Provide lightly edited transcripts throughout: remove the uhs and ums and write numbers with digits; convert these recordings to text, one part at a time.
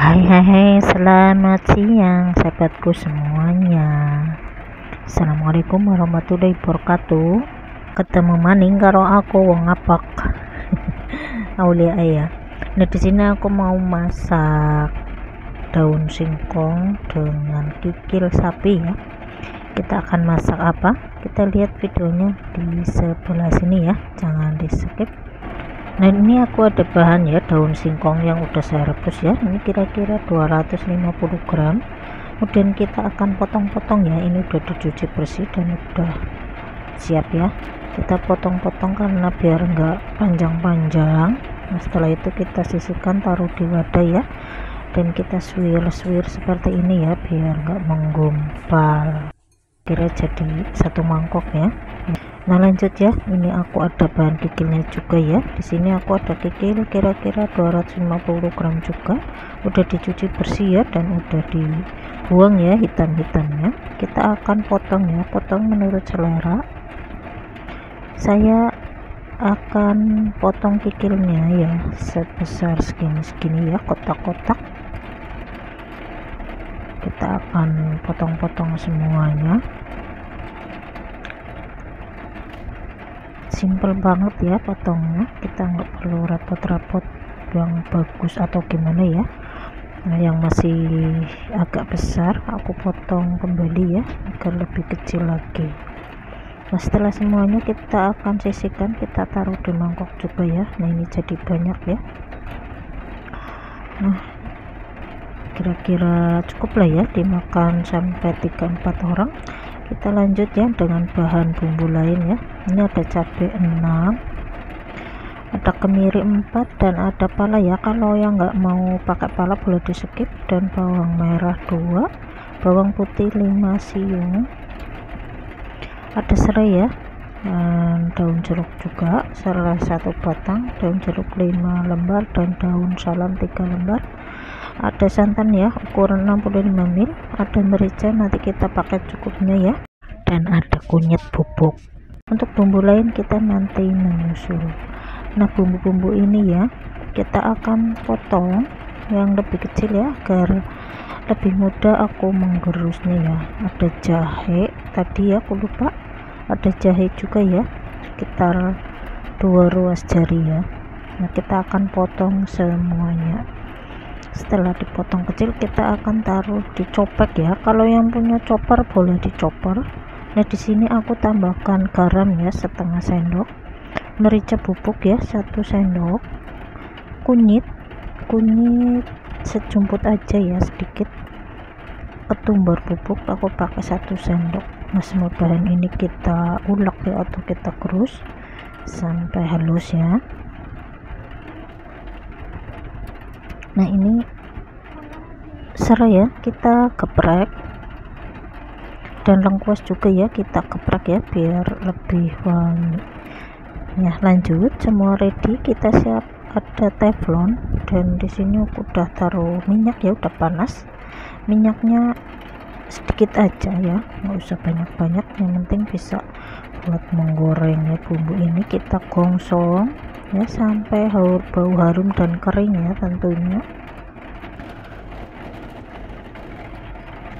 Hai, selamat siang sahabatku semuanya. Assalamualaikum warahmatullahi wabarakatuh. Ketemu maning karo aku wong apak. Aulia ya. Nah, di sini aku mau masak daun singkong dengan kikil sapi ya. Kita akan masak apa? Kita lihat videonya di sebelah sini ya. Jangan di skip. Nah, ini aku ada bahan ya, daun singkong yang udah saya rebus ya. Ini kira-kira 250 gram. Kemudian kita akan potong-potong ya. Ini udah dicuci bersih dan udah siap ya. Kita potong-potong karena biar enggak panjang-panjang. Nah, setelah itu kita sisihkan, taruh di wadah ya. Dan kita suwir-suwir seperti ini ya, biar enggak menggumpal. Kira jadi satu mangkok ya. Nah, lanjut ya, ini aku ada bahan kikilnya juga ya. Di sini aku ada kikil kira-kira 250 gram juga, udah dicuci bersih ya dan udah dibuang ya hitam-hitamnya. Kita akan potong ya, potong menurut selera. Saya akan potong kikilnya ya sebesar segini ya, kotak-kotak. Kita akan potong-potong semuanya. Simple banget ya potongnya, kita nggak perlu repot-repot yang bagus atau gimana ya. Nah, yang masih agak besar aku potong kembali ya agar lebih kecil lagi. Nah, setelah semuanya kita akan sisihkan, kita taruh di mangkok juga ya. Nah, ini jadi banyak ya. Nah, kira-kira cukup lah ya dimakan sampai 3-4 orang. Kita lanjut ya dengan bahan bumbu lain ya. Ini ada cabai 6, ada kemiri 4, dan ada pala ya. Kalau yang nggak mau pakai pala boleh di skip. Dan bawang merah 2, bawang putih 5 siung, ada serai ya, dan daun jeruk juga serai 1 batang, daun jeruk 5 lembar, dan daun salam 3 lembar. Ada santan ya ukuran 65 ml, ada merica nanti kita pakai cukupnya ya, dan ada kunyit bubuk. Untuk bumbu lain kita nanti menyusul. Nah, bumbu-bumbu ini ya kita akan potong yang lebih kecil ya agar lebih mudah aku menggerusnya ya. Ada jahe tadi ya, aku lupa, ada jahe juga ya sekitar 2 ruas jari ya. Nah, kita akan potong semuanya. Setelah dipotong kecil kita akan taruh di copek ya. Kalau yang punya chopper boleh dicopper. Nah, di sini aku tambahkan garam ya setengah sendok, merica bubuk ya 1 sendok, kunyit sejumput aja ya sedikit, ketumbar bubuk aku pakai 1 sendok. Nah, semua bahan ini kita ulek ya atau kita gerus sampai halus ya. Nah, ini serai ya kita geprek, dan lengkuas juga ya kita geprek ya biar lebih wangi ya. Lanjut, semua ready, kita siap. Ada teflon dan di sini aku udah taruh minyak ya, udah panas. Minyaknya sedikit aja ya, nggak usah banyak-banyak, yang penting bisa buat menggoreng ya. Bumbu ini kita gongsong ya sampai bau harum dan kering ya tentunya.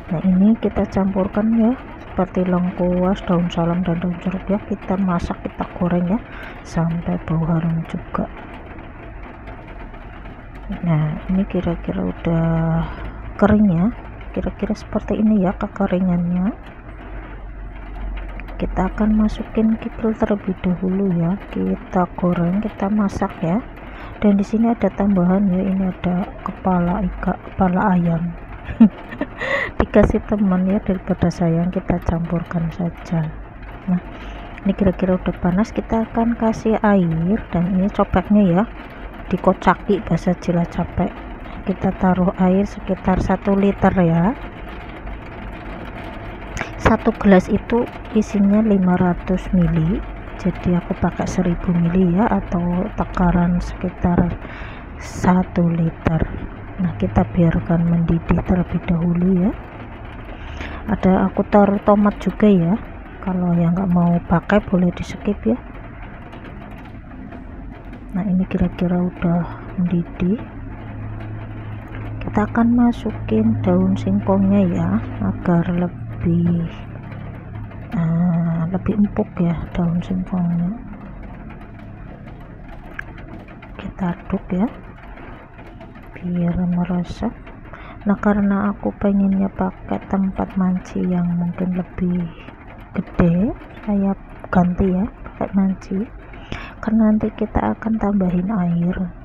Nah, ini kita campurkan ya seperti lengkuas, daun salam, dan daun jeruk ya. Kita masak, kita goreng ya sampai bau harum juga. Nah, ini kira-kira udah kering ya, kira-kira seperti ini ya kekeringannya. Kita akan masukin kikil terlebih dahulu ya, kita goreng, kita masak ya. Dan di sini ada tambahan ya, ini ada kepala ayam. Dikasih teman ya, daripada sayang kita campurkan saja. Nah, ini kira-kira udah panas, kita akan kasih air. Dan ini copeknya ya dikocaki bahasa Cilacap. Kita taruh air sekitar 1 liter ya. 1 gelas itu isinya 500 ml, jadi aku pakai 1000 ml ya, atau takaran sekitar 1 liter. Nah, kita biarkan mendidih terlebih dahulu ya. Ada aku taruh tomat juga ya, kalau yang nggak mau pakai boleh di skip ya. Nah, ini kira-kira udah mendidih. kita akan masukin daun singkongnya ya, agar lebih empuk ya daun singkongnya. Kita aduk ya biar meresap. Nah, karena aku pengennya pakai tempat manci yang mungkin lebih gede, saya ganti ya pakai manci, karena nanti kita akan tambahin air.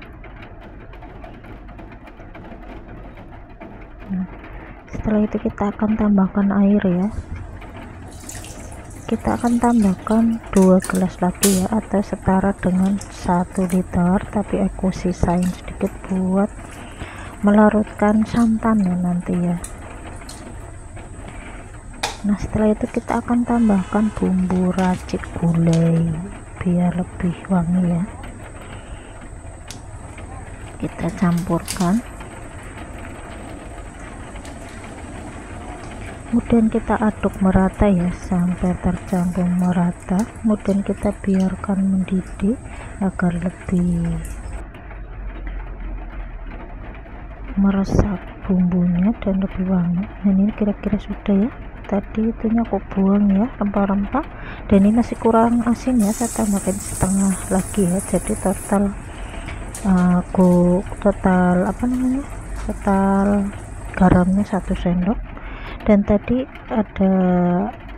Nah, setelah itu kita akan tambahkan air ya, kita akan tambahkan 2 gelas lagi ya, atau setara dengan 1 liter, tapi aku sisain sedikit buat melarutkan santan ya nanti ya. Nah, setelah itu kita akan tambahkan bumbu racik gulai biar lebih wangi ya. Kita campurkan, kemudian kita aduk merata ya sampai tercampur merata. Kemudian kita biarkan mendidih agar lebih meresap bumbunya dan lebih wangi. Nah, ini kira-kira sudah ya. Tadi itunya aku buang ya rempah-rempah, dan ini masih kurang asin ya, saya tambahkan setengah lagi ya, jadi total total garamnya 1 sendok. Dan tadi ada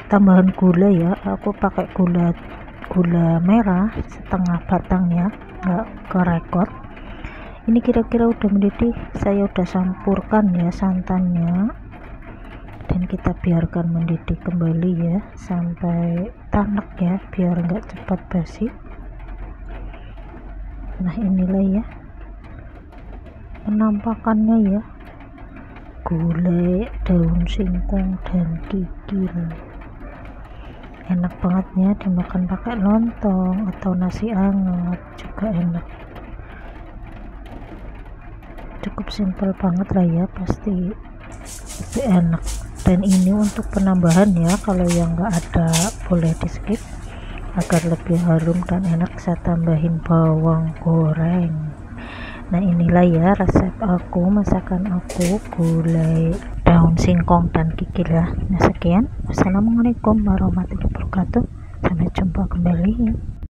tambahan gula ya, aku pakai gula merah setengah batang ya, nggak kerekot. Ini kira-kira udah mendidih, saya udah campurkan ya santannya, dan kita biarkan mendidih kembali ya sampai tanek ya, biar nggak cepat basi. Nah, inilah ya penampakannya ya, gulai, daun singkong, dan kikil. Enak banget ya dimakan pakai lontong atau nasi hangat juga enak. Cukup simpel banget lah ya, pasti lebih enak. Dan ini untuk penambahan ya, kalau yang nggak ada boleh di skip, agar lebih harum dan enak saya tambahin bawang goreng. Nah, inilah ya resep aku, masakan aku gulai, daun singkong, dan kikil ya. Nah, sekian, wassalamualaikum warahmatullahi wabarakatuh, sampai jumpa kembali.